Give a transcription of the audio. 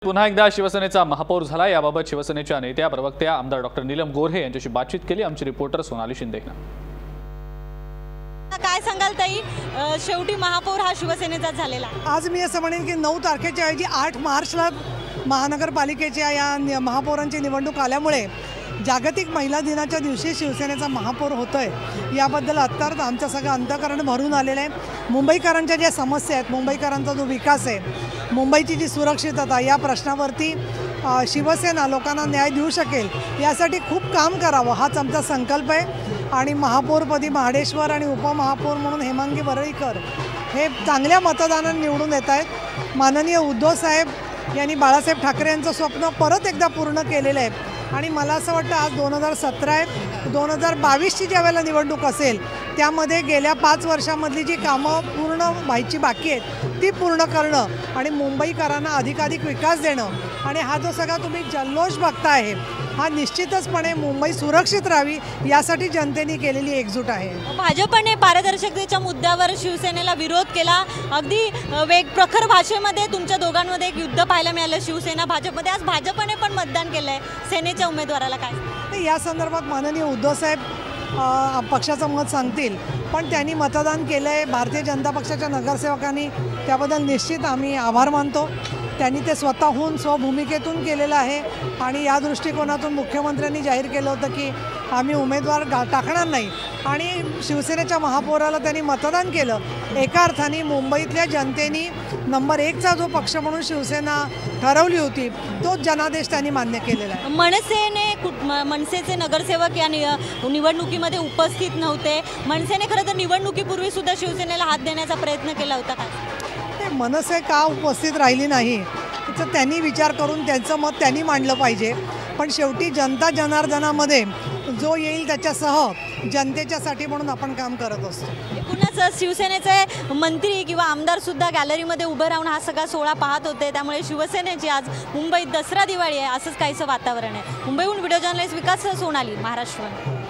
पुन्हा एकदा शिवसेनेचा महापौर झाला। याबाबत शिवसेनेच्या नेत्या प्रवक्त्या आमदार डॉक्टर नीलम गोऱ्हे यांच्याशी बातचीत केली आमची रिपोर्टर सोनाली शिंदे। काय सांगाल ताई, शेवटी महापौर हा शिवसेनेचा झालेला। आज मी असं म्हणेन की 9 तारखेच्या ऐवजी 8 मार्चला महानगरपालिकेच्या या महापौरांची निवडणूक आल्यामुळे जागतिक महिला दिनाच्या दिवशी शिवसेनेचा महापौर होतोय याबद्दल अत्यंत आमचं सगळं अंतःकरण भरून आलेलं आहे। मुंबईकरांच्या ज्या समस्या आहेत, मुंबईकरांचा जो विकास आहे, मुंबईची जी सुरक्षितता, या प्रश्नावरती शिवसेना लोकांना न्याय देऊ शकेल यासाठी खूप काम करावं हाच आमचा संकल्प आहे। आणि महापौरपदी महाडेश्वर आणि उपमहापौर म्हणून हेमांगी वरळीकर हे चांगल्या मतदानाने निवडून येत आहेत। माननीय उद्धव साहेब यांनी बाळासाहेब ठाकरे यांचं स्वप्न परत एकदा पूर्ण केलेलं आहे आणि मला असं वाटतं आज 2017 आहे, 2022ची ज्या वेळेला निवडणूक असेल त्यामध्ये गेल्या 5 वर्षामधली जी कामं पूर्ण व्हायची बाकी आहेत ती पूर्ण करणं आणि मुंबईकरांना अधिकाधिक विकास देणं आणि हा जो सगळा तुम्ही जल्लोष बघता आहे हा निश्चितचपणे मुंबई सुरक्षित राहावी यासाठी जनतेने केलेली एकजूट आहे। भाजपने पारदर्शकतेच्या मुद्द्यावर शिवसेनेला विरोध केला। अगदी प्रखर भाषेमध्ये तुमच्या दोघांमध्ये एक युद्ध पाहायला मिळालं शिवसेना भाजपमध्ये। आज भाजपने पण मतदान केलंय सेनेच्या उमेदवाराला, काय या संदर्भात माननीय उद्धव साहेब पक्षाचं मत सांगतील, पण त्यांनी मतदान केलं आहे। भारतीय जनता पक्षाच्या नगरसेवकांनी त्याबद्दल निश्चित आम्ही आभार मानतो। त्यांनी ते स्वतःहून स्वभूमिकेतून केलेलं आहे आणि या दृष्टिकोनातून मुख्यमंत्र्यांनी जाहीर केलं होतं की आम्ही उमेदवार टाकणार नाही आणि शिवसेनेच्या महापौराला त्यांनी मतदान केलं। एका अर्थाने मुंबईतल्या जनतेने नंबर 1चा जो पक्ष म्हणून शिवसेना ठरवली होती तोच जनादेश त्यांनी मान्य केलेला आहे। मनसेचे नगरसेवक या निवडणुकीमध्ये उपस्थित नव्हते। मनसेने खरं तर निवडणुकीपूर्वी सुद्धा शिवसेनेला हात देण्याचा प्रयत्न केला होता का? मनसे का उपस्थित राहिली नाही त्याचा त्यांनी विचार करून त्यांचं मत त्यांनी मांडलं पाहिजे, पण शेवटी जनता जनार्दनामध्ये जो येईल त्याच्यासह जनतेच्यासाठी म्हणून आपण काम करत असतो। एकूणच शिवसेनेचे मंत्री किंवा आमदार सुद्धा गॅलरीमध्ये उभे राहून हा सगळा सोहळा पाहत होते, त्यामुळे शिवसेनेची आज मुंबईत दसरा दिवाळी आहे असंच काहीसं वातावरण आहे। मुंबईहून व्हिडिओ जर्नलिस्ट विकास सोनाली, महाराष्ट्र।